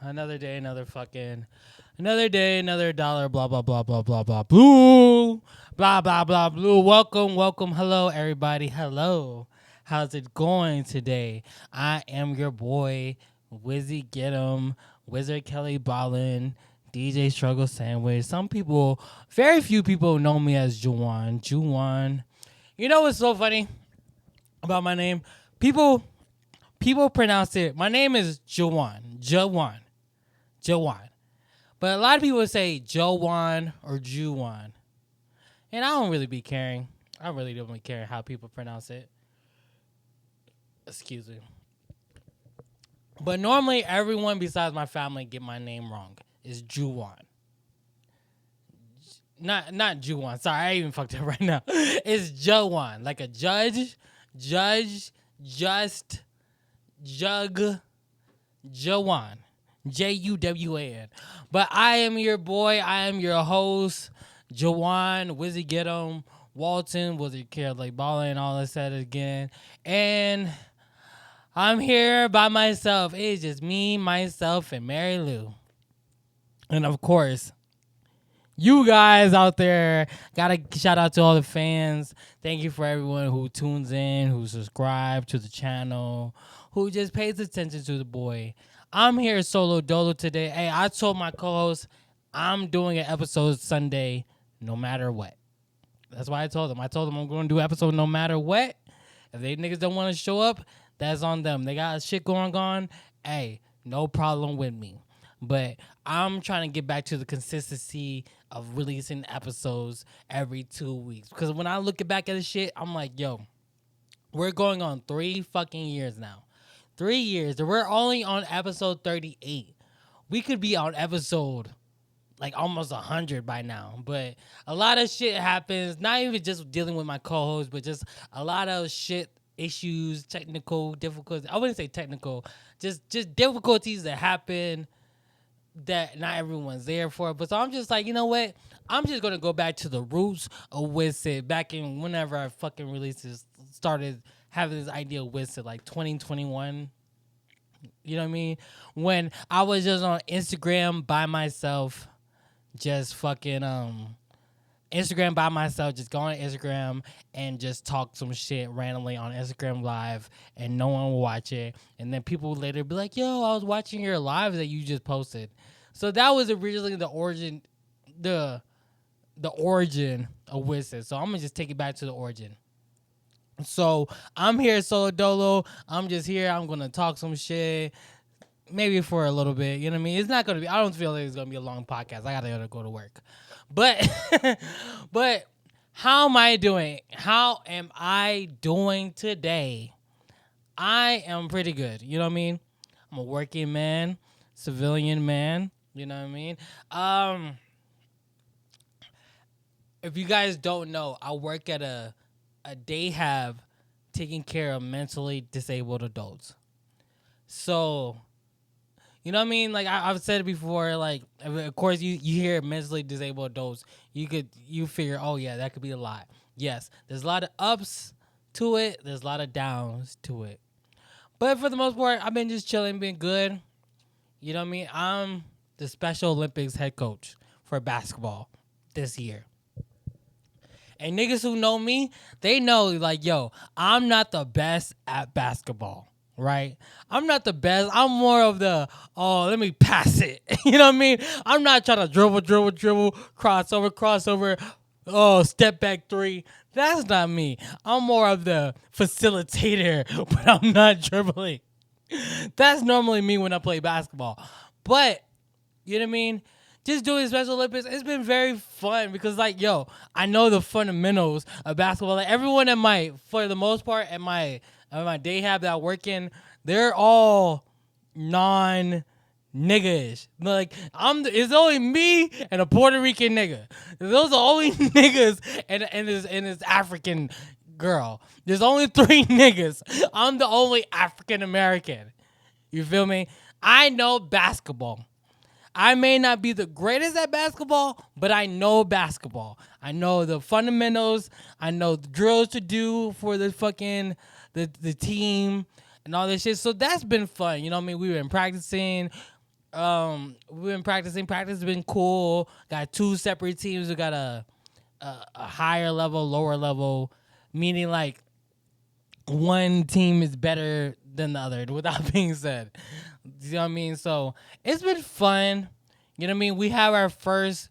Another day, another day, another dollar, blah, blah, blah, blah, blah, blah, blue, blah, blah, blah, blue. Welcome. Hello, everybody. Hello. How's it going today? I am your boy, WizzyGetem, Wizard Kelly Ballin, DJ Struggle Sandwich. Very few people know me as Juwan. You know what's so funny about my name? People pronounce it. My name is Jawan. But a lot of people say Jowan or Juwan. And I don't really be caring. I really don't really care how people pronounce it. Excuse me. But normally everyone besides my family get my name wrong. It's Juwan. Not Juwan. Sorry, I even fucked up right now. It's Jawan. Like a judge, just, jug, Jawan. Juwan. But I am your boy. I am your host, Jawan, WizzyGetem, Walton, Wizard Kelly Ballin, and all that said again. And I'm here by myself. It's just me, myself, and Mary Lou. And of course, you guys out there, gotta shout out to all the fans. Thank you for everyone who tunes in, who subscribed to the channel, who just pays attention to the boy. I'm here solo dolo today. Hey, I told my co-host I'm doing an episode Sunday no matter what. That's why I told them. I'm going to do an episode no matter what. If they niggas don't want to show up, that's on them. They got shit going on. Hey, no problem with me. But I'm trying to get back to the consistency of releasing episodes every 2 weeks. Because when I look back at this shit, I'm like, yo, we're going on 3 fucking years now. 3 years. We're only on episode 38. We could be on episode like almost 100 by now. But a lot of shit happens. Not even just dealing with my co-host, but just a lot of shit, issues, technical difficulties. I wouldn't say technical. Just difficulties that happen that not everyone's there for. But so I'm just like, you know what? I'm just going to go back to the roots of Wiz Sit. Back in whenever I fucking released this, started having this idea of Wiz Sit, like 2021. You know what I mean? When I was just on Instagram by myself, just fucking Instagram by myself, just go on Instagram and just talk some shit randomly on Instagram Live, and no one will watch it. And then people would later be like, yo, I was watching your live that you just posted. So that was originally the origin of Wiz Sit. So I'm gonna just take it back to the origin. So I'm here solo dolo. I'm just here. I'm gonna talk some shit, maybe for a little bit. You know what I mean? It's not gonna be. I don't feel like it's gonna be a long podcast. I gotta go to work. But but how am I doing? How am I doing today? I am pretty good. You know what I mean? I'm a working man, civilian man. You know what I mean? If you guys don't know, I work at a day have taking care of mentally disabled adults. So, you know what I mean? Like I've said it before, like of course you hear mentally disabled adults, you figure, oh yeah, that could be a lot. Yes, there's a lot of ups to it, there's a lot of downs to it. But for the most part, I've been just chilling, being good. You know what I mean? I'm the Special Olympics head coach for basketball this year. And niggas who know me, they know, like, yo, I'm not the best at basketball, right? I'm not the best. I'm more of the, oh, let me pass it. You know what I mean? I'm not trying to dribble, crossover, oh, step back three. That's not me. I'm more of the facilitator, but I'm not dribbling. That's normally me when I play basketball. But, you know what I mean? Just doing Special Olympics, it's been very fun because, like, yo, I know the fundamentals of basketball. Like, everyone for the most part, at my day hab that I work in, they're all non-nigga-ish. Like, it's only me and a Puerto Rican nigga. Those are only niggas and this African girl. There's only 3 niggas. I'm the only African American. You feel me? I know basketball. I may not be the greatest at basketball, but I know basketball. I know the fundamentals. I know the drills to do for the fucking the team and all this shit. So that's been fun. You know what I mean? We've been practicing. We've been practicing. Practice has been cool. Got two separate teams. We got a higher level, lower level, meaning like one team is better than the other. Without being said, you know what I mean. So it's been fun. You know what I mean. We have our first.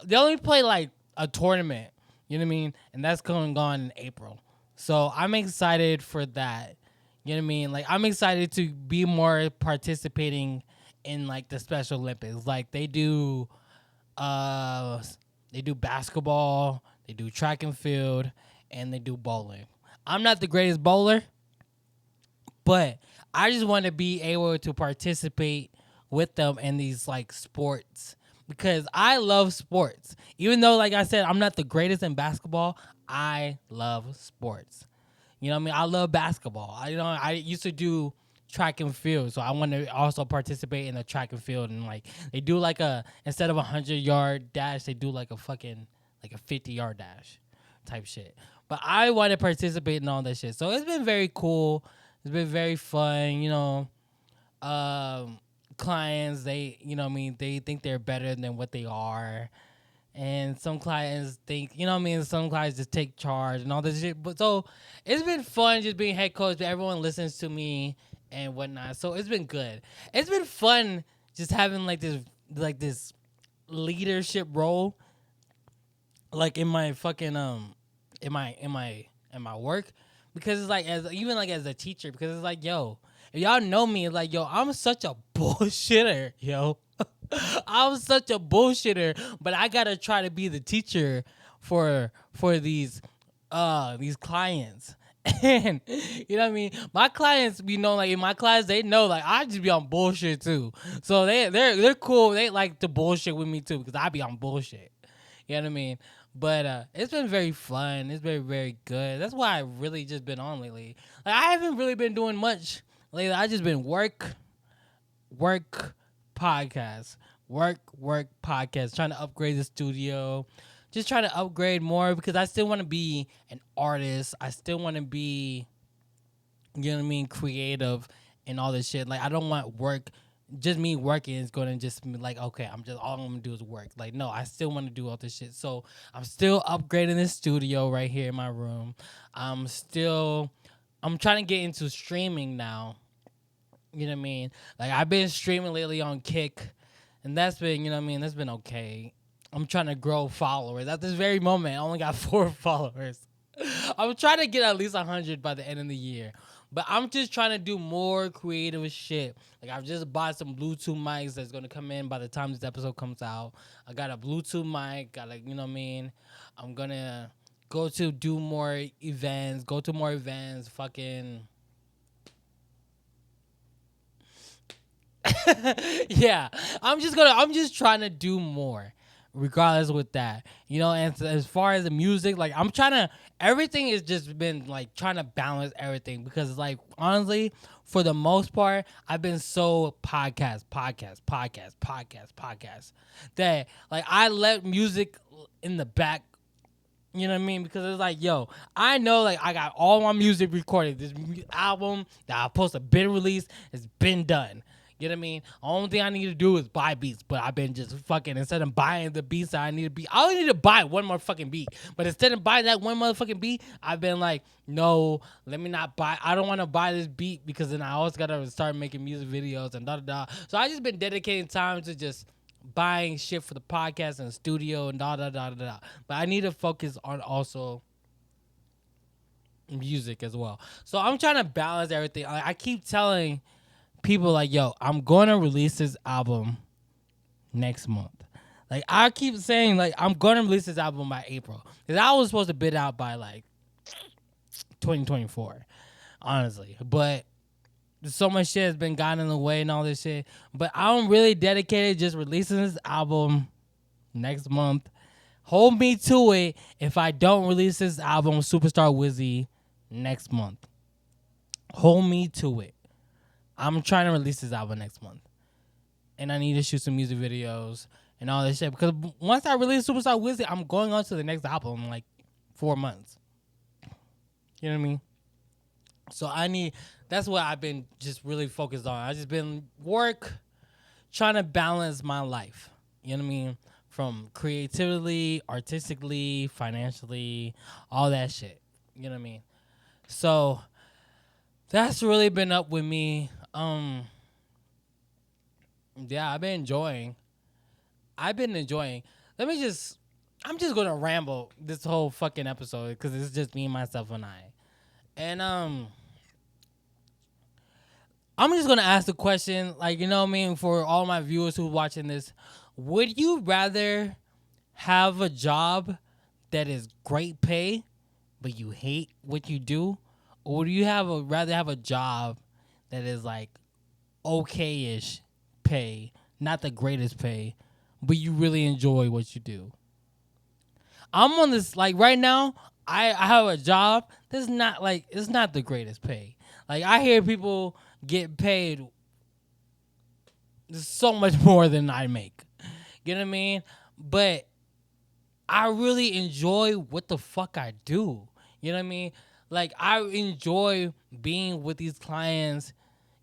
They only play like a tournament. You know what I mean, and that's going on in April. So I'm excited for that. You know what I mean? Like I'm excited to be more participating in like the Special Olympics. Like uh they do basketball, they do track and field, and they do bowling. I'm not the greatest bowler, but I just want to be able to participate with them in these like sports because I love sports. Even though like I said I'm not the greatest in basketball, I love sports. You know what I mean? I love basketball. I used to do track and field, so I want to also participate in the track and field. And like they do like a instead of 100-yard dash, they do like a fucking like a 50-yard dash type shit. But I want to participate in all that shit. So it's been very cool. It's been very fun. Um, clients they what I mean they think they're better than what they are. And some clients think, you know what I mean? Some clients just take charge and all this shit. But so it's been fun just being head coach. Everyone listens to me and whatnot. So it's been good. It's been fun just having like this leadership role, like in my fucking in my work, because it's like as even like as a teacher, because it's like yo, if y'all know me, it's like yo, I'm such a bullshitter, yo. I'm such a bullshitter, but I gotta try to be the teacher for these clients. And you know what I mean? My clients, like in my class, they know like I just be on bullshit too. So they're cool. They like to bullshit with me too because I be on bullshit. You know what I mean? But it's been very fun. It's been very good. That's why I've really just been on lately. Like I haven't really been doing much lately. I just been work, podcast, work, podcast, trying to upgrade the studio, just trying to upgrade more because I still want to be an artist. I still want to be, you know what I mean, creative and all this shit. Like I don't want work. Just me working is gonna just be like, okay, all I'm gonna do is work. Like, no, I still want to do all this shit. So I'm still upgrading this studio right here in my room. I'm trying to get into streaming now. You know what I mean? Like I've been streaming lately on Kick, and that's been, you know what I mean, that's been okay. I'm trying to grow followers. At this very moment, I only got 4 followers. I'm trying to get at least 100 by the end of the year. But I'm just trying to do more creative shit. Like I've just bought some Bluetooth mics that's gonna come in by the time this episode comes out. I got a Bluetooth mic, you know what I mean? I'm gonna do more events, fucking yeah, I'm just trying to do more regardless with that, and as far as the music, like everything has just been like trying to balance everything because like honestly for the most part I've been so podcast that like I let music in the back. You know what I mean? Because it's like, yo, I know like I got all my music recorded. This album that I supposed to been released has been done. You know what I mean? The only thing I need to do is buy beats, but I've been just fucking instead of buying the beats that I need to be. I only need to buy one more fucking beat, but instead of buying that one motherfucking beat, I've been like, no, let me not buy. I don't want to buy this beat because then I always gotta start making music videos and da da da. So I just been dedicating time to just buying shit for the podcast and the studio and da da da da da. But I need to focus on also music as well. So I'm trying to balance everything. I keep telling people like, yo, I'm gonna release this album next month. Like I keep saying like I'm gonna release this album by April. Cause I was supposed to bid out by like 2024, honestly. But so much shit has been gotten in the way and all this shit. But I'm really dedicated just releasing this album next month. Hold me to it if I don't release this album, Superstar Wizzy, next month. Hold me to it. I'm trying to release this album next month. And I need to shoot some music videos and all this shit. Because once I release Superstar Wizzy, I'm going on to the next album in like 4 months. You know what I mean? So that's what I've been just really focused on. I just been work, trying to balance my life. You know what I mean? From creatively, artistically, financially, all that shit. You know what I mean? So that's really been up with me. Yeah, I've been enjoying. Let me just I'm just gonna ramble this whole fucking episode because it's just me, myself, and I. And I'm just gonna ask the question, like, you know what I mean, for all my viewers who watching this, would you rather have a job that is great pay, but you hate what you do, or would you rather have a job that is like okay-ish pay, not the greatest pay, but you really enjoy what you do? I'm on this, like, right now, I have a job that's not like, it's not the greatest pay. Like, I hear people get paid so much more than I make. You know what I mean? But I really enjoy what the fuck I do. You know what I mean? Like, I enjoy being with these clients,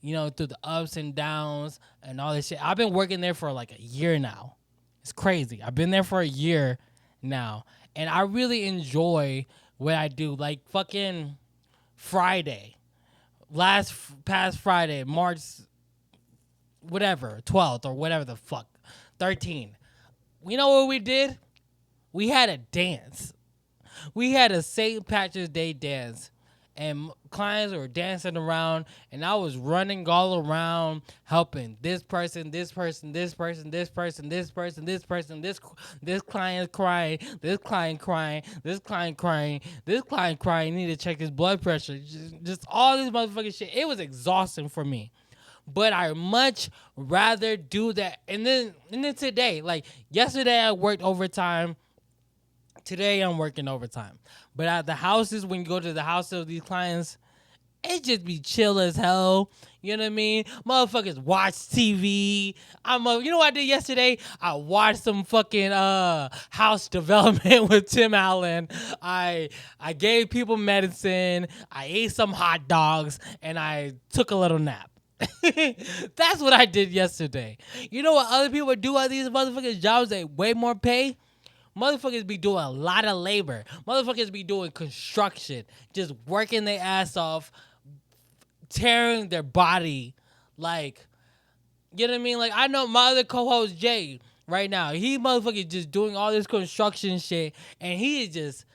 you know, through the ups and downs and all this shit. I've been working there for like a year now. It's crazy. I've been there for a year now. And I really enjoy what I do. Like, fucking Friday. Past Friday, March, whatever, 12th or whatever the fuck, 13th. You know what we did? We had a dance. We had a St. Patrick's Day dance, and clients were dancing around, and I was running all around helping this person, this person, this person, this person, this person, this person, this client crying, this client crying, this client crying, this client crying. Need to check his blood pressure. Just all this motherfucking shit. It was exhausting for me. But I much rather do that. And then today, like yesterday I worked overtime. Today I'm working overtime. But at the houses, when you go to the house of these clients, it just be chill as hell. You know what I mean? Motherfuckers watch TV. You know what I did yesterday? I watched some fucking house development with Tim Allen. I gave people medicine. I ate some hot dogs, and I took a little nap. That's what I did yesterday. You know what other people do at these motherfuckers jobs that way more pay? Motherfuckers be doing a lot of labor. Motherfuckers be doing construction, just working their ass off, tearing their body. Like, you know what I mean? Like, I know my other co-host, Jay, right now. He motherfucking just doing all this construction shit. And it's just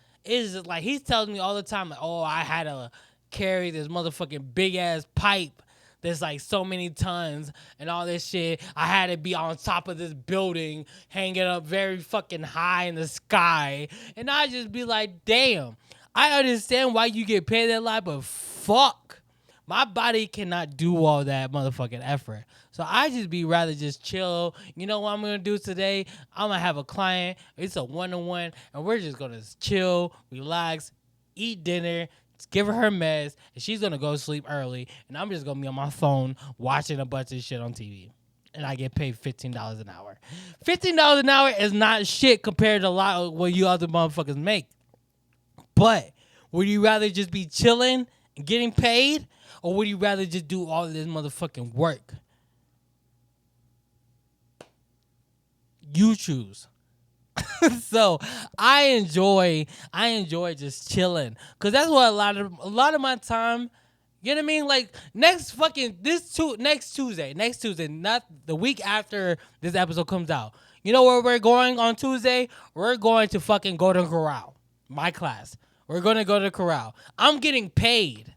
like, he's telling me all the time, like, oh, I had to carry this motherfucking big-ass pipe there's like so many tons and all this shit. I had to be on top of this building, hanging up very fucking high in the sky. And I just be like, damn, I understand why you get paid that lot, but fuck. My body cannot do all that motherfucking effort. So I just be rather just chill. You know what I'm going to do today? I'm going to have a client. It's a one-on-one, and we're just going to chill, relax, eat dinner, give her meds, and she's going to go to sleep early, and I'm just going to be on my phone watching a bunch of shit on TV. And I get paid $15 an hour. $15 an hour is not shit compared to a lot of what you other motherfuckers make. But would you rather just be chilling and getting paid, or would you rather just do all of this motherfucking work? You choose. So I enjoy just chilling, cause that's what a lot of my time. You know what I mean? Like next Tuesday, not the week after this episode comes out. You know where we're going on Tuesday? We're going to fucking Golden Corral, my class. We're gonna go to Corral. I'm getting paid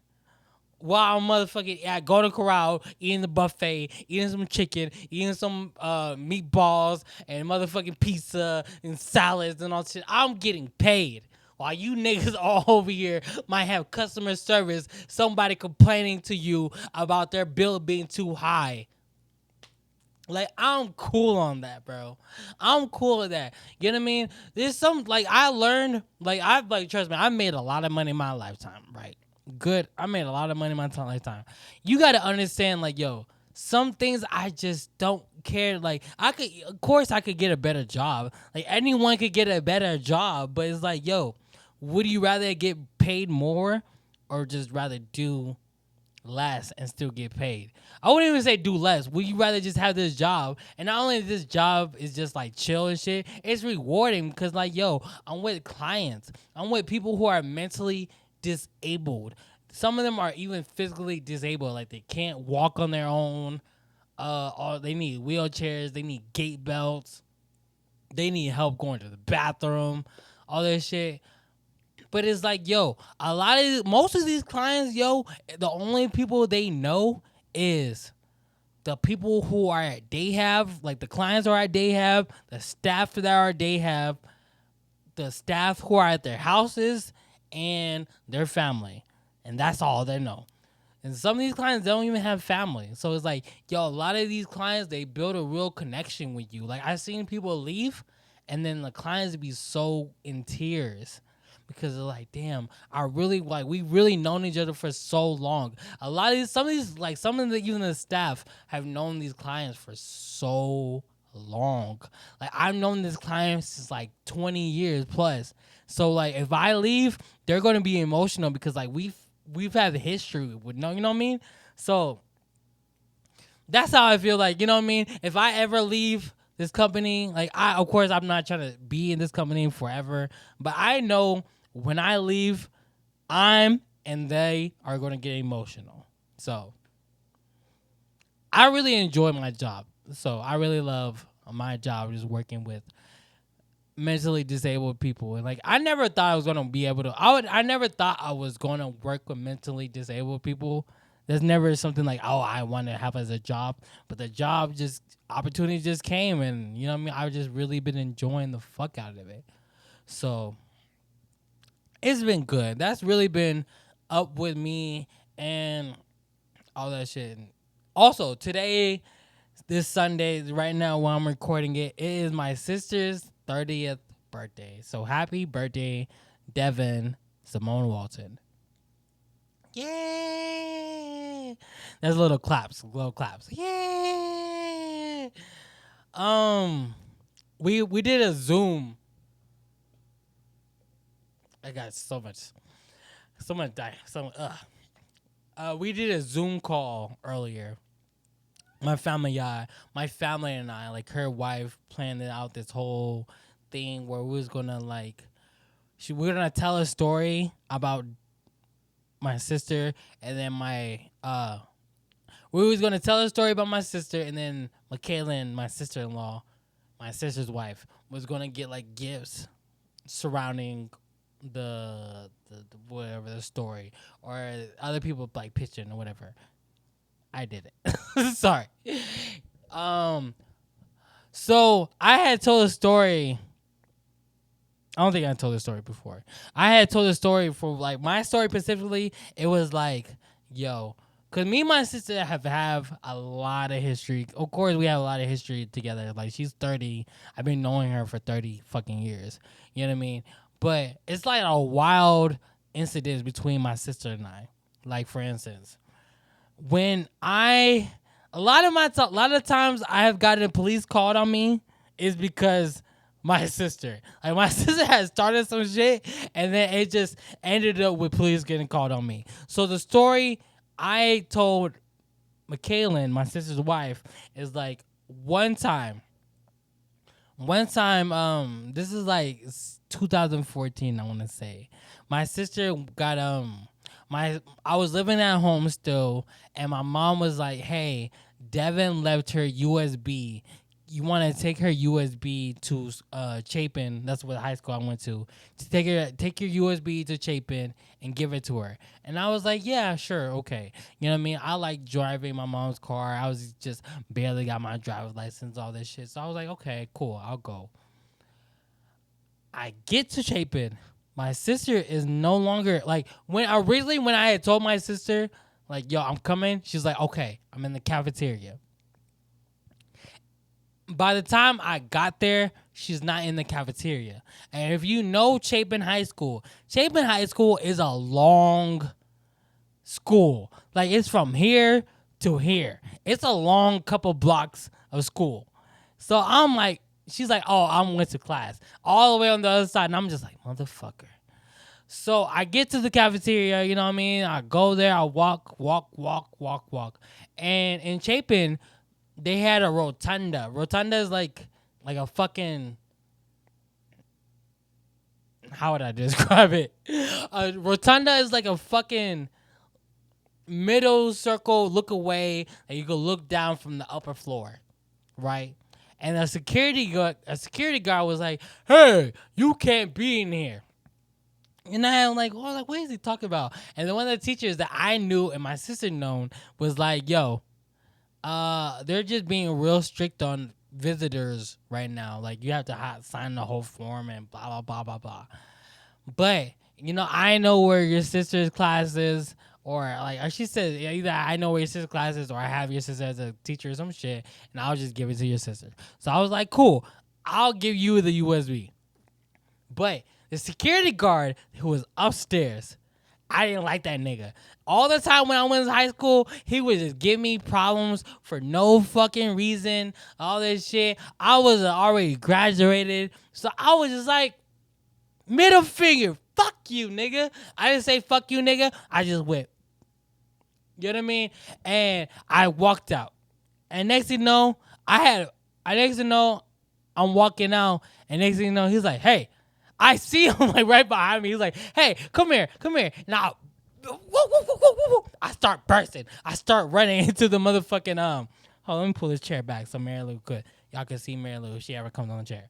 while I'm motherfucking at Golden Corral, eating the buffet, eating some chicken, eating some meatballs and motherfucking pizza and salads and all shit. I'm getting paid. While you niggas all over here might have customer service, somebody complaining to you about their bill being too high. Like, I'm cool on that, bro. I'm cool with that. You know what I mean? There's some, like, I learned, like, trust me, I made a lot of money in my lifetime, right? Good. I made a lot of money in my lifetime. You got to understand, like, yo, some things I just don't care. Like, of course I could get a better job. Like, anyone could get a better job, but it's like, yo, would you rather get paid more or just rather do less and still get paid. I wouldn't even say do less. Would you rather just have this job? And not only this job is just like chill and shit, it's rewarding because like, yo, I'm with clients. I'm with people who are mentally disabled. Some of them are even physically disabled. Like they can't walk on their own. Or they need wheelchairs. They need gait belts. They need help going to the bathroom. All this shit. But it's like, yo, most of these clients, yo, the only people they know is the people who are at day have, like the clients are at day have, the staff that are at day have, the staff who are at their houses, and their family. And that's all they know. And some of these clients don't even have family. So it's like, yo, a lot of these clients, they build a real connection with you. Like I've seen people leave and then the clients be so in tears. Because they're like, damn, we really known each other for so long. Some of even the staff have known these clients for so long. Like I've known this client since like 20 years plus. So like if I leave, they're gonna be emotional because like we've had a history with you know what I mean? So that's how I feel like, you know what I mean? If I ever leave this company, like of course I'm not trying to be in this company forever, but I know when I leave, I'm and they are going to get emotional. So I really enjoy my job. So I really love my job, just working with mentally disabled people. And like I never thought I was going to be able to. I never thought I was going to work with mentally disabled people. There's never something like, oh, I want to have as a job. But the opportunity just came, and you know what I mean. I've just really been enjoying the fuck out of it. So it's been good. That's really been up with me and all that shit. Also, today, this Sunday, right now while I'm recording it, it is my sister's 30th birthday. So happy birthday, Devan Simone Walton. Yay! There's little claps. Yay! We did a Zoom. I got so much we did a Zoom call earlier. My family and I, like her wife, planned out this whole thing where we was gonna we were gonna tell a story about my sister, and then we was gonna tell a story about my sister, and then Michaela, my sister-in-law, my sister's wife, was gonna get like gifts surrounding the whatever the story, or other people like pitching or whatever. I did it. Sorry. So I had told a story. I don't think I told this story before. I had told a story for like my story specifically. It was like, yo, cause me and my sister have a lot of history. Of course, we have a lot of history together. Like she's 30. I've been knowing her for 30 fucking years. You know what I mean? But it's like a wild incident between my sister and I. Like for instance, when a lot of times I have gotten a police called on me is because my sister has started some shit, and then it just ended up with police getting called on me. So the story I told Michaela, my sister's wife, is like one time, this is like 2014, I want to say. My sister got I was living at home still, and my mom was like, "Hey, Devan left her USB. You want to take her USB to Chapin? That's what high school I went to. Take your USB to Chapin and give it to her." And I was like, "Yeah, sure, okay." You know what I mean? I like driving my mom's car. I was just barely got my driver's license, all this shit. So I was like, "Okay, cool, I'll go." I get to Chapin. My sister is no longer like when I had told my sister like, "Yo, I'm coming," she's like, "Okay, I'm in the cafeteria." By the time I got there, she's not in the cafeteria. And if you know Chapin High School is a long school. Like it's from here to here. It's a long couple blocks of school. So I'm like, she's like, "Oh, I went to class." All the way on the other side, and I'm just like, motherfucker. So I get to the cafeteria, you know what I mean? I go there, I walk. And in Chapin, they had a rotunda. Rotunda is like a fucking, how would I describe it? A rotunda is like a fucking middle circle look away and you can look down from the upper floor, right? And a security guard was like, "Hey, you can't be in here." And I'm like, "Oh, like what is he talking about?" And then one of the teachers that I knew and my sister known was like, "Yo, they're just being real strict on visitors right now. Like you have to sign the whole form and blah blah blah blah blah." But I know where your sister's class is, or like she said, either I know where your sister's class is, or I have your sister as a teacher or some shit, and I'll just give it to your sister. So I was like, cool, I'll give you the USB. But the security guard who was upstairs, I didn't like that nigga. All the time when I went to high school, he would just give me problems for no fucking reason. All this shit. I was already graduated, so I was just like, middle finger, fuck you, nigga. I didn't say fuck you, nigga. I just went. You know what I mean? And I walked out. And next thing you know, I'm walking out. And next thing you know, he's like, "Hey," I see him like right behind me. He's like, "Hey, come here." Now, I start bursting. I start running into the motherfucking Hold on, let me pull this chair back so Mary Lou could. Y'all can see Mary Lou if she ever comes on the chair.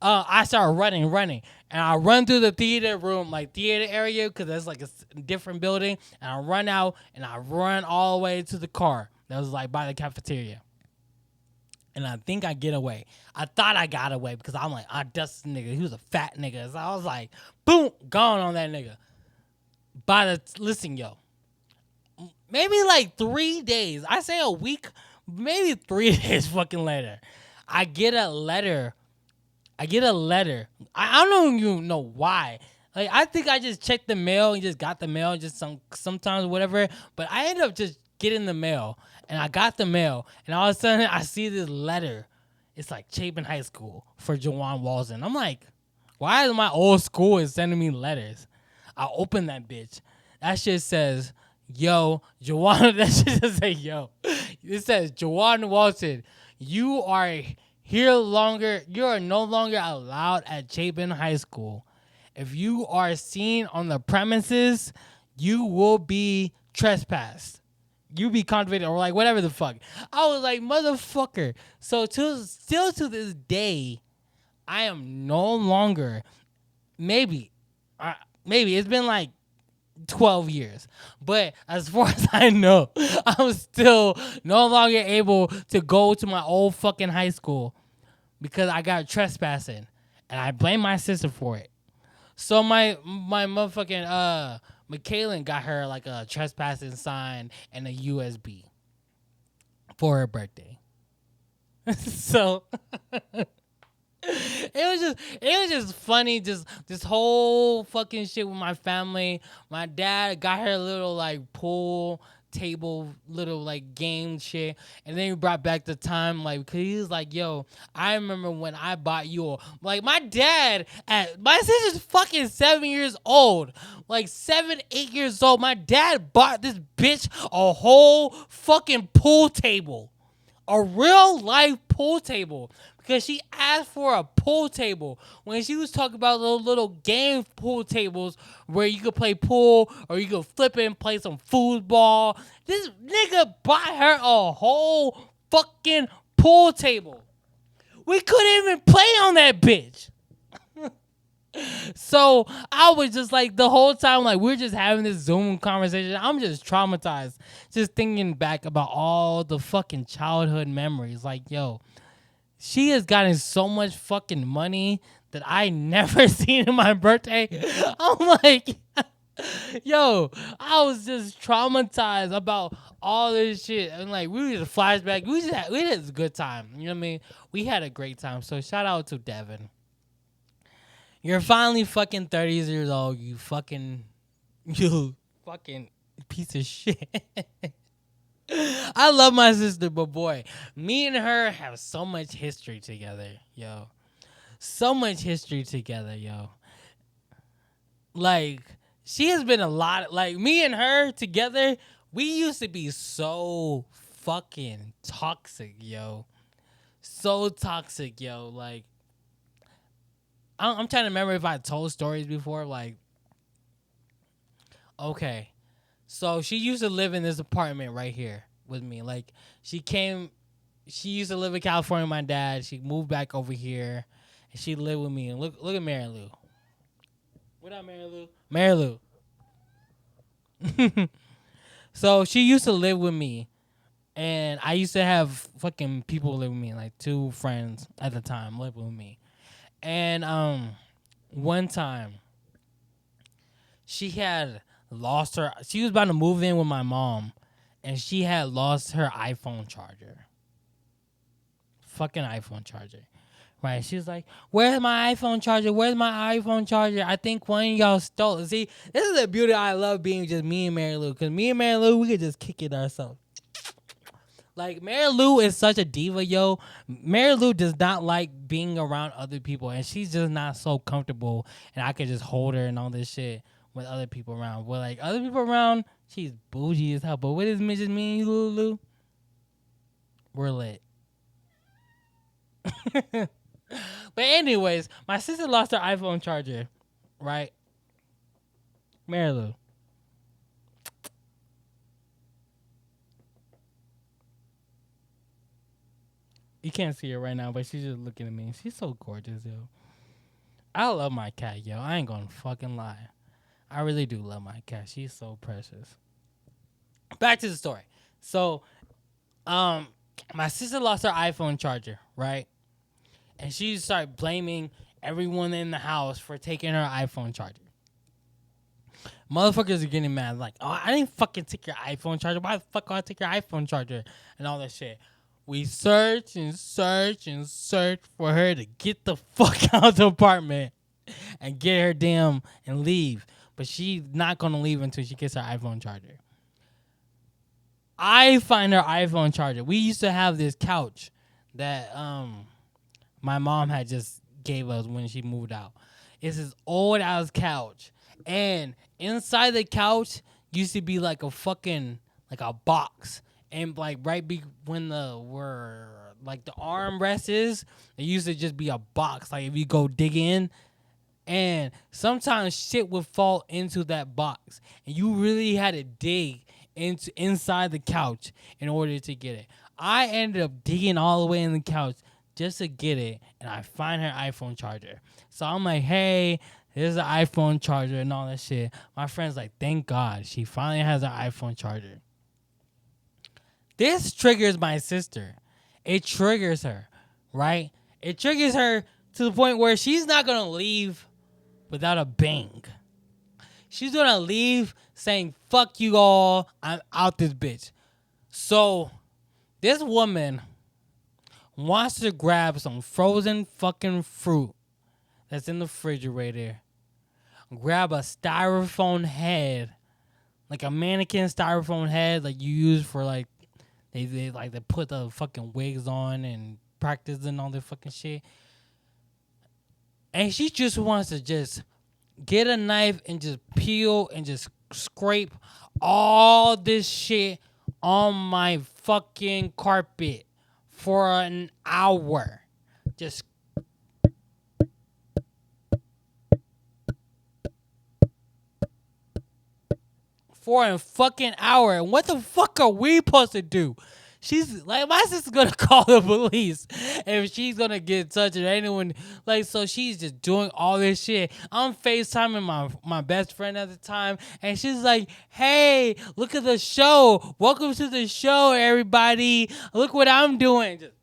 I start running, and I run through the theater area because that's like a different building, and I run out, and I run all the way to the car that was like by the cafeteria, and I think I get away. I thought I got away because I'm like, I dust this nigga. He was a fat nigga, so I was like, boom, gone on that nigga. Listen, yo, maybe like 3 days. I say a week, maybe 3 days fucking later, I get a letter. I don't even know why. Like I think I just checked the mail and just got the mail, just sometimes whatever. But I ended up just getting the mail, and I got the mail, and all of a sudden I see this letter. It's like Chapin High School for Jawan Walton. I'm like, why is my old school is sending me letters? I open that bitch. That shit says, "Yo, Jawan." That shit just say, "Yo." It says, "Jawan Walton, you are no longer allowed at Chapin High School. If you are seen on the premises, you will be trespassed. You be convicted or like whatever the fuck." I was like, motherfucker. So still to this day, I am no longer, maybe it's been like 12 years. But as far as I know, I'm still no longer able to go to my old fucking high school because I got trespassing. And I blame my sister for it. So my motherfucking McKaylin got her like a trespassing sign and a USB for her birthday. So it was just funny, just this whole fucking shit with my family. My dad got her a little like pool table, little like game shit, and then he brought back the time like because he was like, "Yo, I remember when I bought you like my sister's fucking 7 years old, like 7, 8 years old. My dad bought this bitch a whole fucking pool table." A real life pool table because she asked for a pool table when she was talking about those little game pool tables where you could play pool or you could flip it and play some foosball. This nigga bought her a whole fucking pool table. We couldn't even play on that bitch. So I was just like the whole time, like we're just having this Zoom conversation. I'm just traumatized, just thinking back about all the fucking childhood memories. Like, yo, she has gotten so much fucking money that I never seen in my birthday. I'm like, yo, I was just traumatized about all this shit. And like we just flashback. We had a good time. You know what I mean? We had a great time. So shout out to Devan. You're finally fucking 30 years old, you fucking piece of shit. I love my sister, but boy, me and her have so much history together, yo. So much history together, yo. Like, she has been a lot. Like, me and her together, we used to be so fucking toxic, yo. So toxic, yo. Like, I'm trying to remember if I told stories before. Like, okay. So she used to live in this apartment right here with me. Like, she used to live in California with my dad. She moved back over here, and she lived with me. And look at Mary Lou. What up, Mary Lou? Mary Lou. So she used to live with me, and I used to have fucking people live with me, like 2 friends at the time live with me. And one time she had lost her. She was about to move in with my mom, and she had lost her iPhone charger. Fucking iPhone charger. Right, she was like, "Where's my iPhone charger? Where's my iPhone charger? I think one of y'all stole it." See, this is the beauty I love being just me and Mary Lou, because me and Mary Lou, we could just kick it ourselves. Like, Mary Lou is such a diva, yo. Mary Lou does not like being around other people, and she's just not so comfortable, and I could just hold her and all this shit with other people around. But, like, other people around, she's bougie as hell. But what is just me and you, Lulu? We're lit. But anyways, my sister lost her iPhone charger, right? Mary Lou. You can't see her right now, but she's just looking at me. She's so gorgeous, yo. I love my cat, yo. I ain't gonna fucking lie. I really do love my cat. She's so precious. Back to the story. So, my sister lost her iPhone charger, right? And she started blaming everyone in the house for taking her iPhone charger. Motherfuckers are getting mad, like, "Oh, I didn't fucking take your iPhone charger. Why the fuck would I take your iPhone charger?" And all that shit. We search and search and search for her to get the fuck out of the apartment and get her damn and leave. But she's not gonna leave until she gets her iPhone charger. I find her iPhone charger. We used to have this couch that my mom had just gave us when she moved out. It's this old ass couch, and inside the couch used to be like a fucking like a box, and like when the armrest is, it used to just be a box. Like if you go dig in, and sometimes shit would fall into that box, and you really had to dig inside the couch in order to get it. I ended up digging all the way in the couch just to get it, and I find her iPhone charger. So I'm like, "Hey, here's the iPhone charger," and all that shit. My friend's like, "Thank God she finally has an iPhone charger." This triggers my sister. It triggers her, right? It triggers her to the point where she's not going to leave without a bang. She's going to leave saying, "Fuck you all, I'm out this bitch." So this woman wants to grab some frozen fucking fruit that's in the refrigerator, grab a styrofoam head, like a mannequin styrofoam head like you use for like they like they put the fucking wigs on and practice and all that fucking shit. And she just wants to just get a knife and just peel and just scrape all this shit on my fucking carpet for an hour. Just for a fucking hour. And what the fuck are we supposed to do? She's like, my sister's gonna call the police if she's gonna get in touch with anyone. Like, so she's just doing all this shit. I'm FaceTiming my best friend at the time, and she's like, "Hey, look at the show. Welcome to the show, everybody. Look what I'm doing." Just,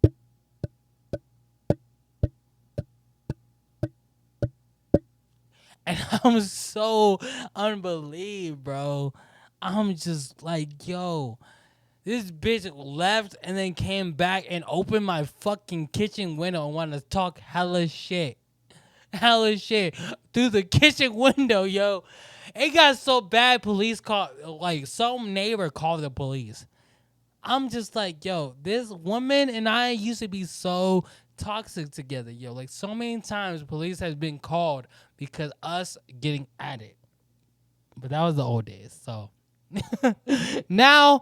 and I'm so unbelievable, bro. I'm just like, yo. This bitch left and then came back and opened my fucking kitchen window and wanted to talk hella shit. Hella shit. Through the kitchen window, yo. It got so bad, police called, like, some neighbor called the police. I'm just like, yo, this woman and I used to be so toxic together, yo. Like, so many times police has been called because us getting at it. But that was the old days. So now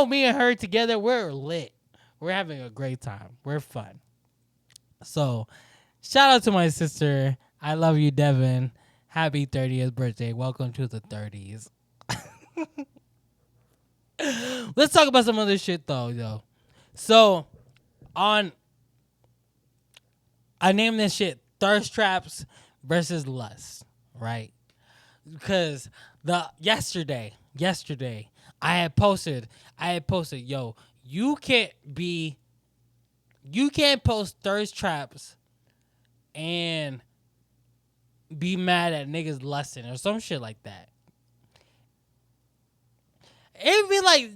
me and her together, we're lit. We're having a great time. We're fun. So shout out to my sister. I love you, Devan. Happy 30th birthday. Welcome to the 30s. Let's talk about some other shit though, yo. So I named this shit Thirst Traps versus Lust, right? Because yesterday, I had posted, yo, you can't post thirst traps and be mad at niggas lusting or some shit like that. It'd be like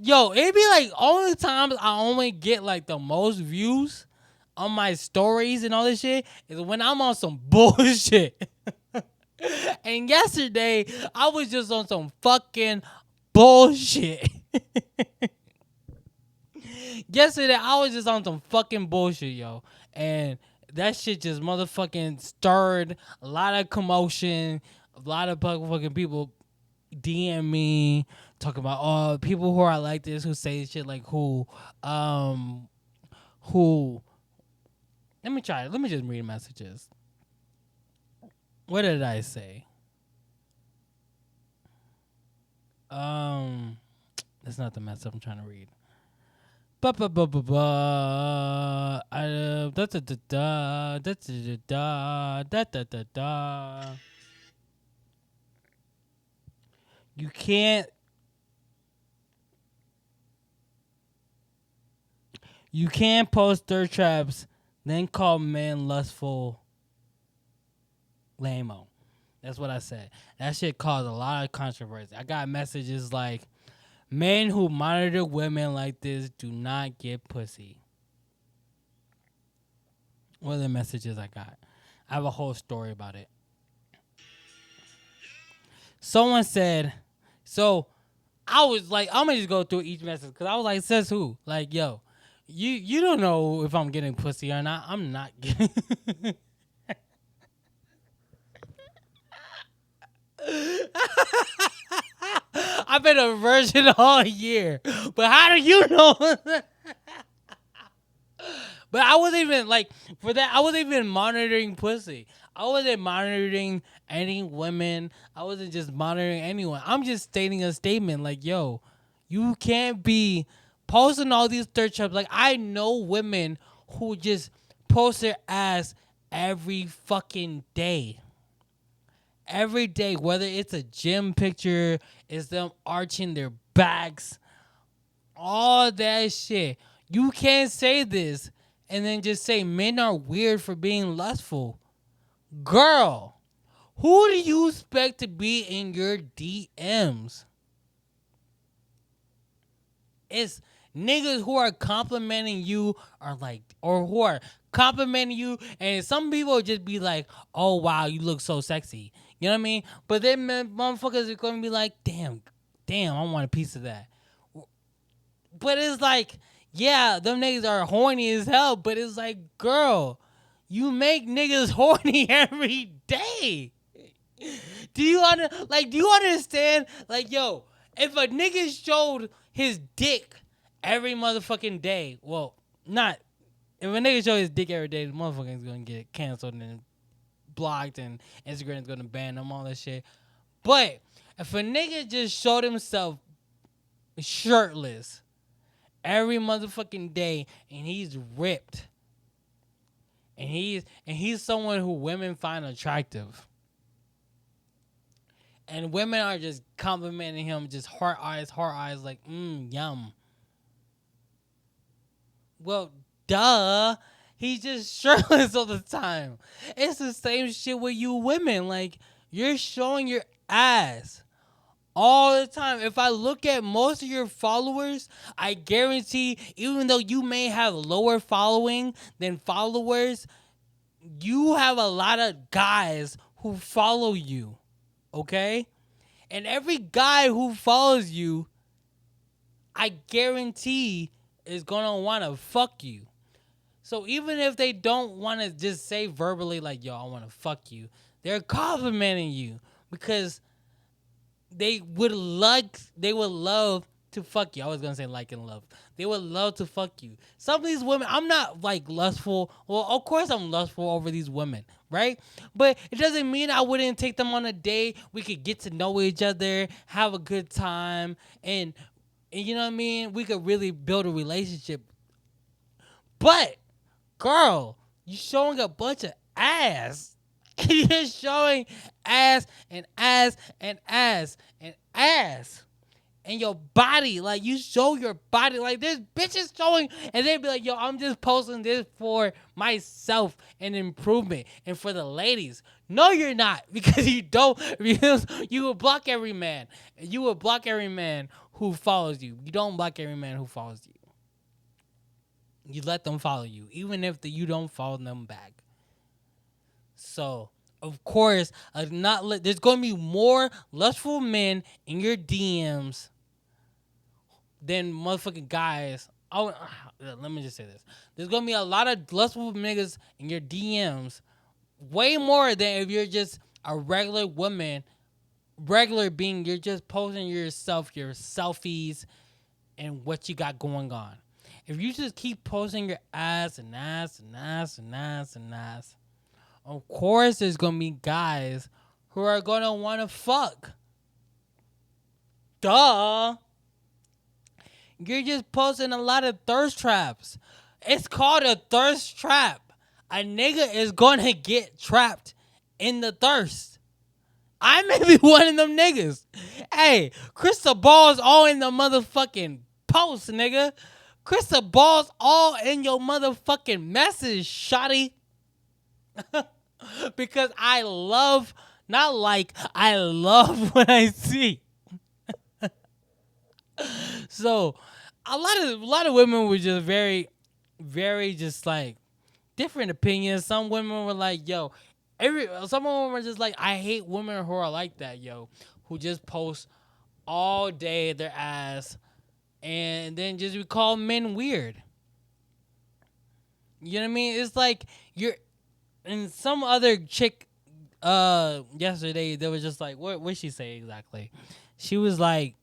only times I only get like the most views on my stories and all this shit is when I'm on some bullshit. And yesterday I was just on some fucking bullshit. Yesterday I was just on some fucking bullshit, yo. And that shit just motherfucking stirred a lot of commotion. A lot of fucking people DM me talking about people who are like this, who say shit like who let me try it. Let me just read messages. What did I say? That's not the message I'm trying to read. You can't post thirst traps, then call men lustful lame-o. That's what I said. That shit caused a lot of controversy. I got messages like, men who monitor women like this do not get pussy. What are the messages I got? I have a whole story about it. Someone said, so I was like, I'm going to just go through each message because I was like, says who? Like, yo, you don't know if I'm getting pussy or not. I'm not getting I've been a virgin all year. But how do you know? But I wasn't even like for that. I wasn't even monitoring pussy. I wasn't monitoring any women. I wasn't just monitoring anyone. I'm just stating a statement like, yo, you can't be posting all these thirst traps. Like I know women who just post their ass every fucking day. Every day, whether it's a gym picture, it's them arching their backs, all that shit. You can't say this and then just say men are weird for being lustful. Girl, who do you expect to be in your DMs? It's niggas who are complimenting you or who are complimenting you, and some people just be like, oh wow, you look so sexy. You know what I mean? But then motherfuckers are going to be like, damn, I want a piece of that. But it's like, yeah, them niggas are horny as hell, but it's like, girl, you make niggas horny every day. Do you understand? Like, yo, if a nigga showed his dick every motherfucking day, well, not if a nigga show his dick every day, the motherfucker's gonna get canceled and blocked, and Instagram is gonna ban them, all that shit. But if a nigga just showed himself shirtless every motherfucking day and he's ripped and he's someone who women find attractive, and women are just complimenting him, just heart eyes, like, yum. Well, duh. He's just shirtless all the time. It's the same shit with you women. Like, you're showing your ass all the time. If I look at most of your followers, I guarantee, even though you may have lower following than followers, you have a lot of guys who follow you. Okay? And every guy who follows you, I guarantee is going to want to fuck you. So even if they don't want to just say verbally like, yo, I want to fuck you, they're complimenting you because they would love to fuck you. I was gonna say like and love. They would love to fuck you. Some of these women, I'm not like lustful. Well, of course I'm lustful over these women, right? But it doesn't mean I wouldn't take them on a date. We could get to know each other, have a good time, and you know what I mean? We could really build a relationship. But girl, you showing a bunch of ass. You're showing ass and ass and ass and ass. And your body, like you show your body, like there's bitches showing, and they be like, "Yo, I'm just posting this for myself and improvement, and for the ladies." No, you're not, because you don't. Because you will block every man. You will block every man who follows you. You don't block every man who follows you. You let them follow you, even if you don't follow them back. So, of course, there's going to be more lustful men in your DMs than motherfucking guys. Oh, let me just say this. There's going to be a lot of lustful niggas in your DMs, way more than if you're just a regular woman, regular being, you're just posting yourself, your selfies, and what you got going on. If you just keep posting your ass and ass and ass and ass and ass, of course there's going to be guys who are going to want to fuck. Duh. You're just posting a lot of thirst traps. It's called a thirst trap. A nigga is going to get trapped in the thirst. I may be one of them niggas. Hey, crystal balls all in the motherfucking post, nigga. Crystal balls all in your motherfucking message, shawty. Because I love what I see. So a lot of women were just very, very just like different opinions. Some women were like, yo, some women were just like, I hate women who are like that, yo, who just post all day their ass and then just we call men weird. You know what I mean? It's like you're and some other chick yesterday they was just like, what did she say exactly? She was like,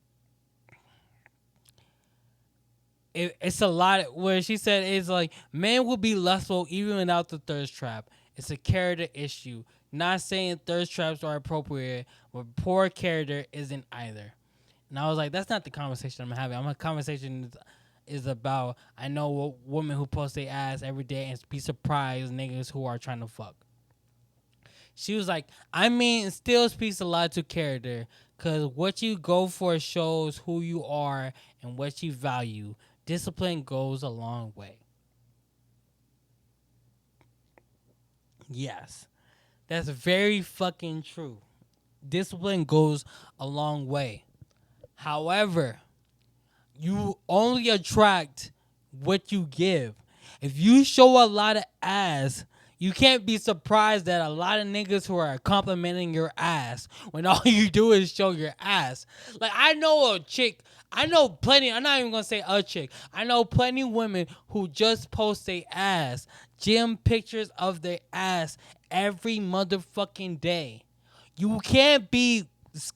it's a lot where she said it's like men will be lustful even without the thirst trap. It's a character issue. Not saying thirst traps are appropriate, but poor character isn't either. And I was like, that's not the conversation I'm having. My conversation is about I know women who post their ass every day and be surprised niggas who are trying to fuck. She was like, I mean, it still speaks a lot to character because what you go for shows who you are and what you value. Discipline goes a long way. Yes, that's very fucking true. Discipline goes a long way. However, you only attract what you give. If you show a lot of ass, you can't be surprised that a lot of niggas who are complimenting your ass when all you do is show your ass. Like, I know plenty, I'm not even going to say a chick. I know plenty of women who just post their ass, gym pictures of their ass every motherfucking day. You can't be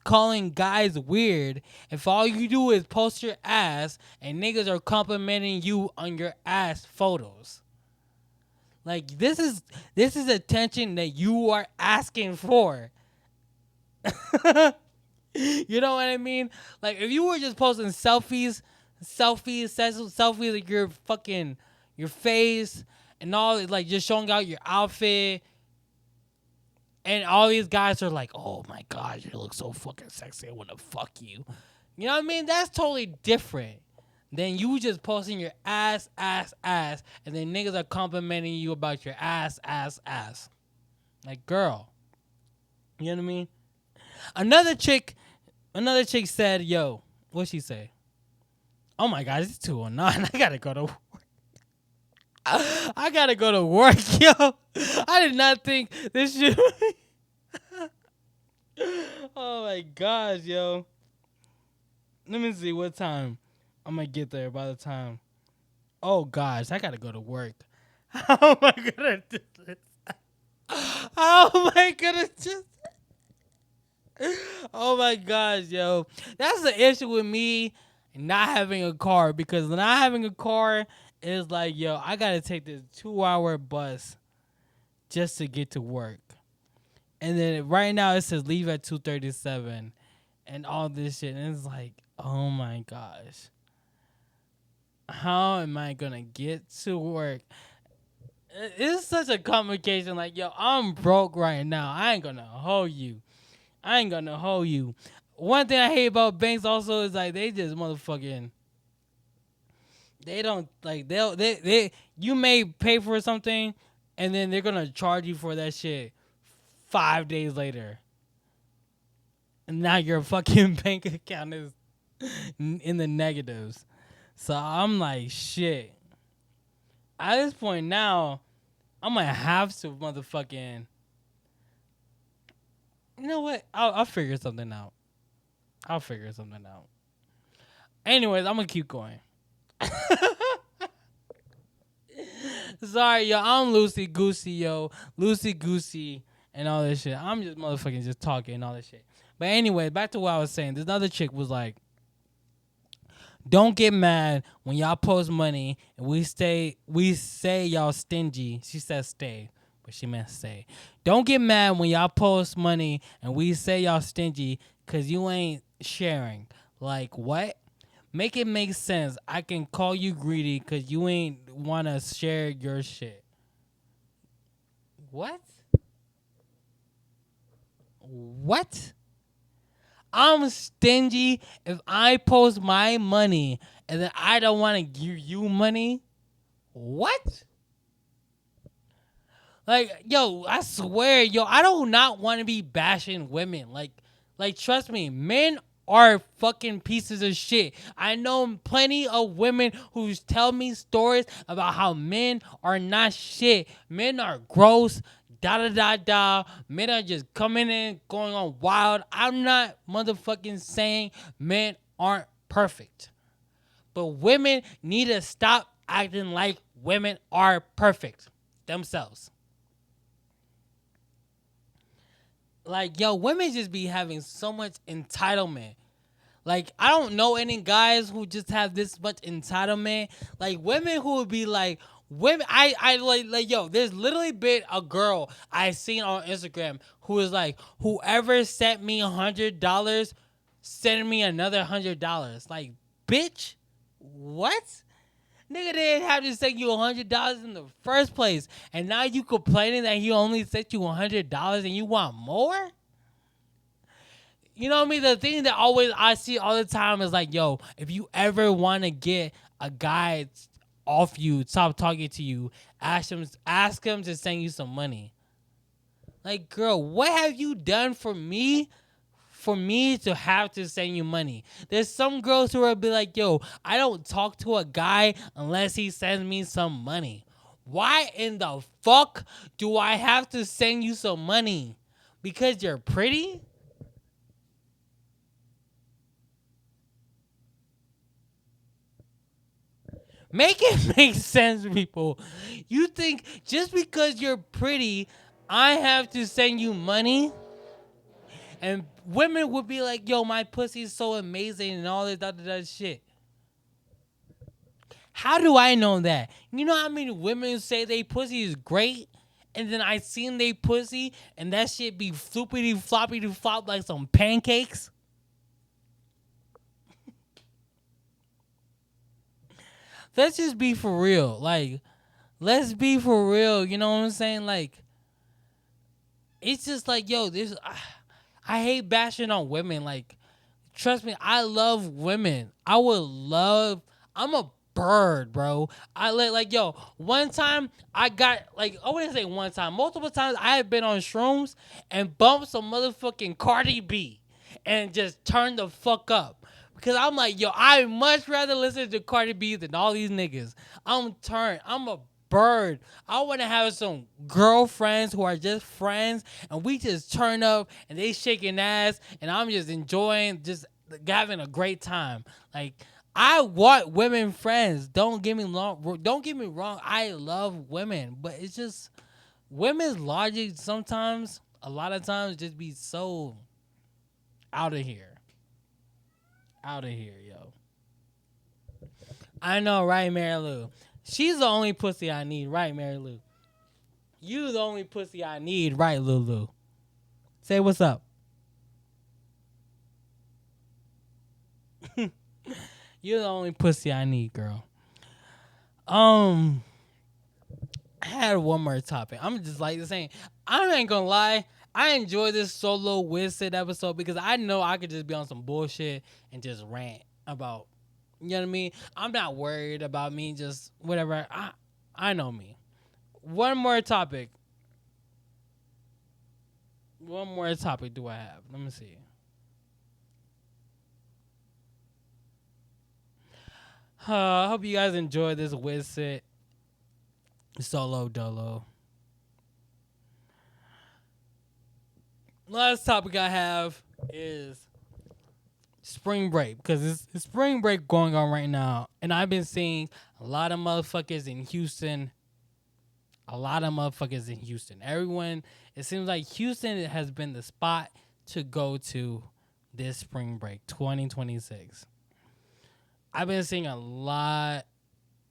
calling guys weird if all you do is post your ass and niggas are complimenting you on your ass photos. Like this is attention that you are asking for. You know what I mean? Like if you were just posting selfies like your face and all, like just showing out your outfit. And all these guys are like, oh my God, you look so fucking sexy. I want to fuck you. You know what I mean? That's totally different than you just posting your ass. And then niggas are complimenting you about your ass. Like, girl. You know what I mean? Another chick said, yo, what'd she say? Oh my God, it's 2:09. I gotta go to work. I gotta go to work, yo. I did not think this shit. Oh my gosh, yo. Let me see what time I'm gonna get there by the time. Oh gosh, I gotta go to work. How am I gonna do this? How am I gonna just? Oh my gosh, yo. That's the issue with me not having a car because not having a car is like, yo, I gotta take this 2 hour bus just to get to work. And then right now it says leave at 2:37 and all this shit. And it's like, oh my gosh. How am I gonna get to work? It's such a complication. Like, yo, I'm broke right now. I ain't gonna hold you. I ain't gonna hold you. One thing I hate about banks also is like they just motherfucking. They don't like they you may pay for something, and then they're gonna charge you for that shit 5 days later, and now your fucking bank account is in the negatives. So I'm like, shit. At this point now, I'm gonna have to motherfucking. You know what? I'll figure something out. I'll figure something out. Anyways, I'm gonna keep going. Sorry, yo. I'm loosey goosey, yo. Loosey goosey and all this shit. I'm just motherfucking just talking and all this shit. But anyway, back to what I was saying. This other chick was like, don't get mad when y'all post money and we say y'all stingy. She said stay, but she meant stay. Don't get mad when y'all post money and we say y'all stingy because you ain't sharing. Like, what? Make it make sense. I can call you greedy because you ain't want to share your shit. What? What? I'm stingy if I post my money and then I don't want to give you money. What? Like, yo, I swear, yo, I do not want to be bashing women. Like, trust me, men are fucking pieces of shit. I know plenty of women who tell me stories about how men are not shit. Men are gross. Da da da da. Men are just coming in, going on wild. I'm not motherfucking saying men aren't perfect. But women need to stop acting like women are perfect themselves. Like, yo, women just be having so much entitlement. Like, I don't know any guys who just have this much entitlement. Like, women who would be like, women, I like, yo, there's literally been a girl I seen on Instagram who was like, whoever sent me $100, send me another $100. Like, bitch, what? Nigga didn't have to send you $100 in the first place, and now you complaining that he only sent you $100 and you want more? You know what I mean? The thing that always I see all the time is like, yo, if you ever want to get a guy off you, stop talking to you, ask him to send you some money. Like, girl, what have you done for me? For me to have to send you money. There's some girls who will be like, yo, I don't talk to a guy unless he sends me some money. Why in the fuck do I have to send you some money? Because you're pretty? Make it make sense, people. You think just because you're pretty, I have to send you money? And women would be like, yo, my pussy is so amazing and all this da shit. How do I know that? You know how many women say they pussy is great? And then I seen they pussy and that shit be floppity floppity flop like some pancakes? Let's just be for real. Like, let's be for real. You know what I'm saying? Like, it's just like, yo, I hate bashing on women. Like, trust me, I love women. I'm a bird, bro. Like, yo, one time I got, like, I wouldn't say one time, multiple times I have been on shrooms and bumped some motherfucking Cardi B and just turned the fuck up. Because I'm like, yo, I much rather listen to Cardi B than all these niggas. I'm a bird. I want to have some girlfriends who are just friends and we just turn up and they shaking ass and I'm just enjoying, just having a great time. Like, I want women friends. Don't get me wrong. I love women, but it's just women's logic sometimes, a lot of times, just be so. Out of here. Out of here, yo. I know, right, Mary Lou? She's the only pussy I need, right, Mary Lou? You the only pussy I need, right, Lulu? Say what's up. You're the only pussy I need, girl. I had one more topic. I'm just like saying, I ain't gonna lie. I enjoy this solo Wiz Sit episode because I know I could just be on some bullshit and just rant about, you know what I mean? I'm not worried about me just whatever. I know me. One more topic. One more topic do I have? Let me see. I hope you guys enjoy this Wiz Sit solo dolo. Last topic I have is spring break because it's spring break going on right now, and I've been seeing a lot of motherfuckers in Houston. Everyone, it seems like Houston has been the spot to go to this spring break 2026. I've been seeing a lot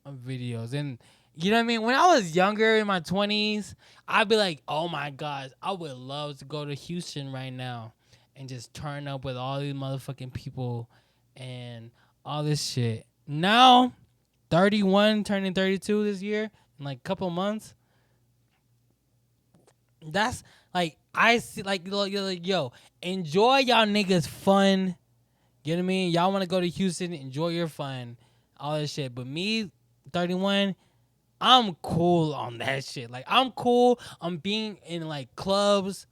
of videos, and you know what I mean? When I was younger in my 20s, I'd be like, oh my gosh, I would love to go to Houston right now and just turn up with all these motherfucking people and all this shit. Now, 31, turning 32 this year in like a couple months. That's like, I see, like, yo, enjoy y'all niggas fun. You know what I mean? Y'all want to go to Houston, enjoy your fun, all this shit. But me, 31, I'm cool on that shit. Like, I'm cool on being in, like, clubs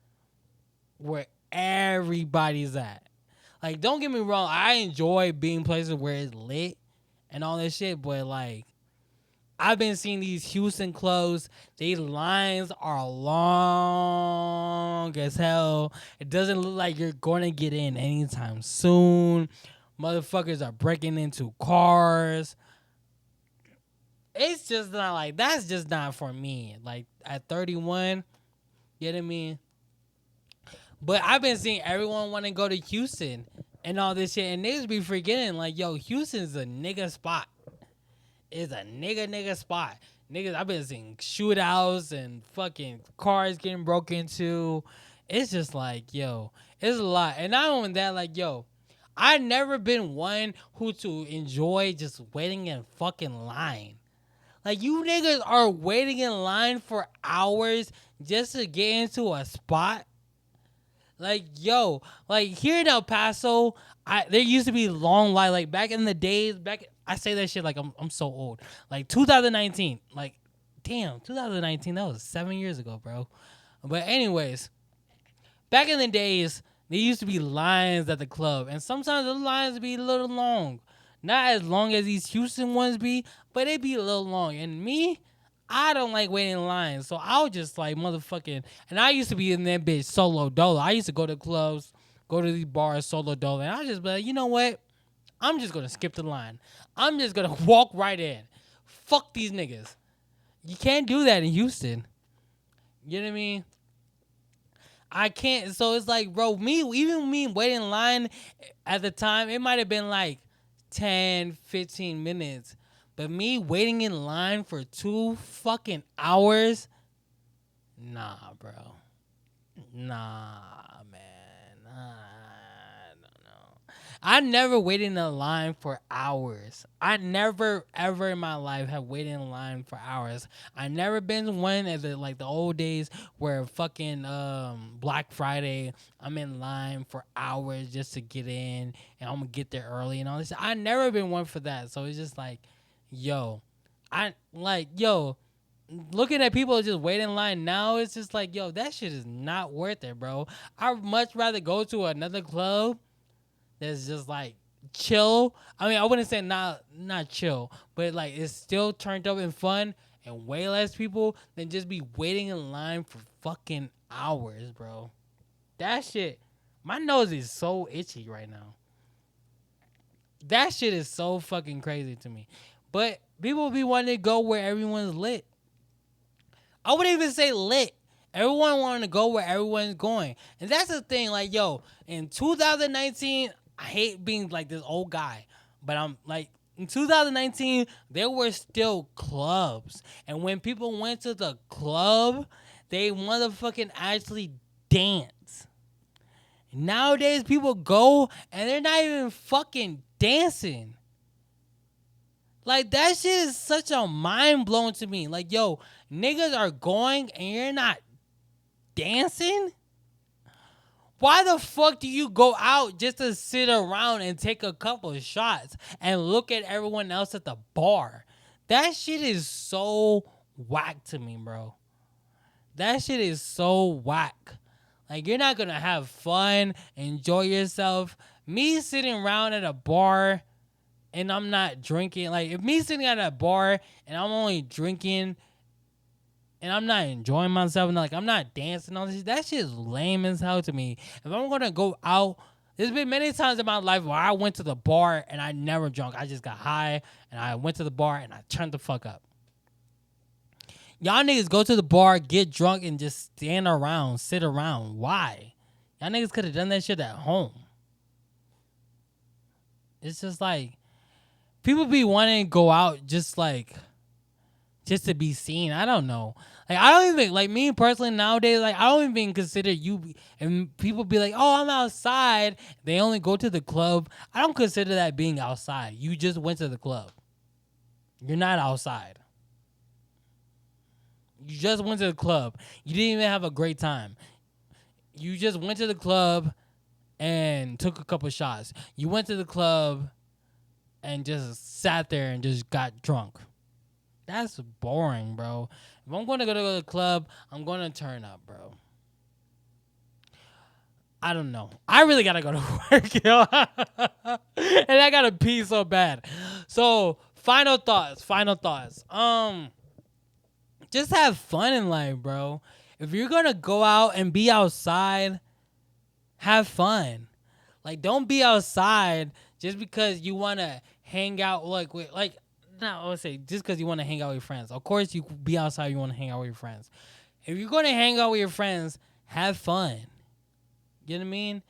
where everybody's at. Like, don't get me wrong. I enjoy being places where it's lit and all that shit. But, like, I've been seeing these Houston clubs. These lines are long as hell. It doesn't look like you're going to get in anytime soon. Motherfuckers are breaking into cars. It's just not like, that's just not for me. Like, at 31, you know what I mean? But I've been seeing everyone want to go to Houston and all this shit. And niggas be forgetting, like, yo, Houston's a nigga spot. It's a nigga spot. Niggas, I've been seeing shootouts and fucking cars getting broken into. It's just like, yo, it's a lot. And not only that, like, yo, I've never been one who to enjoy just waiting in fucking line. Like, you niggas are waiting in line for hours just to get into a spot. Like, yo, like, here in El Paso, there used to be long line. Like, back in the days, I say that shit like I'm so old. Like, 2019. Like, damn, 2019, that was 7 years ago, bro. But anyways, back in the days, there used to be lines at the club. And sometimes the lines be a little long. Not as long as these Houston ones be, but they be a little long. And me, I don't like waiting in line. So I'll just like motherfucking, and I used to be in that bitch solo dolo. I used to go to clubs, go to these bars solo dolo. And I just be like, you know what? I'm just going to skip the line. I'm just going to walk right in. Fuck these niggas. You can't do that in Houston. You know what I mean? I can't. So it's like, bro, even me waiting in line at the time, it might have been like 10, 15 minutes. But me waiting in line for 2 fucking hours? Nah, bro. Nah, man. I don't know. I never waited in a line for hours. I never, ever in my life have waited in line for hours. I never been one of the, like, the old days where fucking Black Friday, I'm in line for hours just to get in and I'm gonna get there early and all this. I never been one for that. So it's just like, yo, looking at people just waiting in line now, it's just like, yo, that shit is not worth it, bro. I'd much rather go to another club that's just like chill. I mean, I wouldn't say not chill, but like it's still turned up and fun and way less people than just be waiting in line for fucking hours, bro. That shit, my nose is so itchy right now. That shit is so fucking crazy to me. But people be wanting to go where everyone's lit. I wouldn't even say lit. Everyone wanted to go where everyone's going. And that's the thing. Like, yo, in 2019, I hate being like this old guy. But I'm like, in 2019, there were still clubs. And when people went to the club, they motherfucking actually dance. Nowadays, people go and they're not even fucking dancing. Like, that shit is such a mind blowing to me. Like, yo, niggas are going and you're not dancing? Why the fuck do you go out just to sit around and take a couple of shots and look at everyone else at the bar? That shit is so whack to me, bro. That shit is so whack. Like, you're not gonna have fun, enjoy yourself. Me sitting around at a bar and I'm not drinking, like, if me sitting at a bar and I'm only drinking and I'm not enjoying myself, and like I'm not dancing on this, that shit is lame as hell to me. If I'm gonna go out, there's been many times in my life where I went to the bar and I never drunk. I just got high and I went to the bar and I turned the fuck up. Y'all niggas go to the bar, get drunk, and just stand around, sit around. Why? Y'all niggas could have done that shit at home. It's just like, people be wanting to go out just to be seen. I don't know. Like, I don't even, like, me personally nowadays, like, I don't even consider you, and people be like, oh, I'm outside. They only go to the club. I don't consider that being outside. You just went to the club. You're not outside. You just went to the club. You didn't even have a great time. You just went to the club and took a couple shots. You went to the club and just sat there and just got drunk. That's boring, bro. If I'm going to go to the club, I'm going to turn up, bro. I don't know. I really got to go to work, yo. And I got to pee so bad. So, final thoughts. Just have fun in life, bro. If you're going to go out and be outside, have fun. Like, don't be outside just because you want to hang out, I would say just because you want to hang out with your friends. Of course, you be outside, you want to hang out with your friends. If you're going to hang out with your friends, have fun. You know what I mean?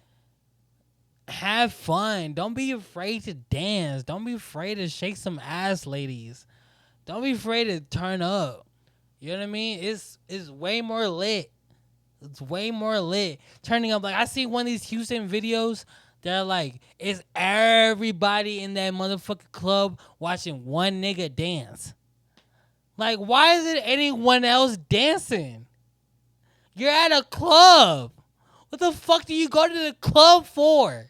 Have fun. Don't be afraid to dance. Don't be afraid to shake some ass, ladies. Don't be afraid to turn up. You know what I mean? It's way more lit. It's way more lit. Turning up, like, I see one of these Houston videos. They're like, it's everybody in that motherfucking club watching one nigga dance. Like, why isn't anyone else dancing? You're at a club. What the fuck do you go to the club for?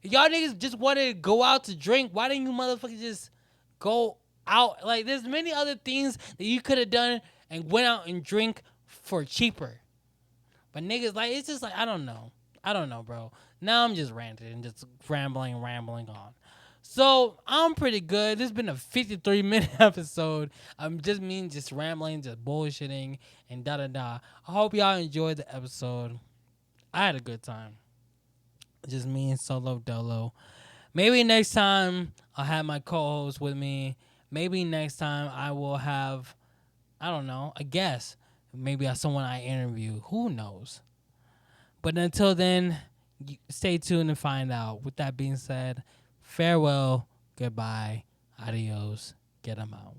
If y'all niggas just wanted to go out to drink, why didn't you motherfuckers just go out? Like, there's many other things that you could have done and went out and drink for cheaper. But niggas, like, it's just like, I don't know, bro. Now I'm just ranting and just rambling on. So I'm pretty good. This has been a 53-minute episode. I'm just rambling, just bullshitting, and da-da-da. I hope y'all enjoyed the episode. I had a good time. Just me and Solo Dolo. Maybe next time I'll have my co-host with me. Maybe next time I will have, I don't know, a guest. Maybe someone I interview. Who knows? But until then, stay tuned and find out. With that being said, farewell, goodbye, adios, get 'em out.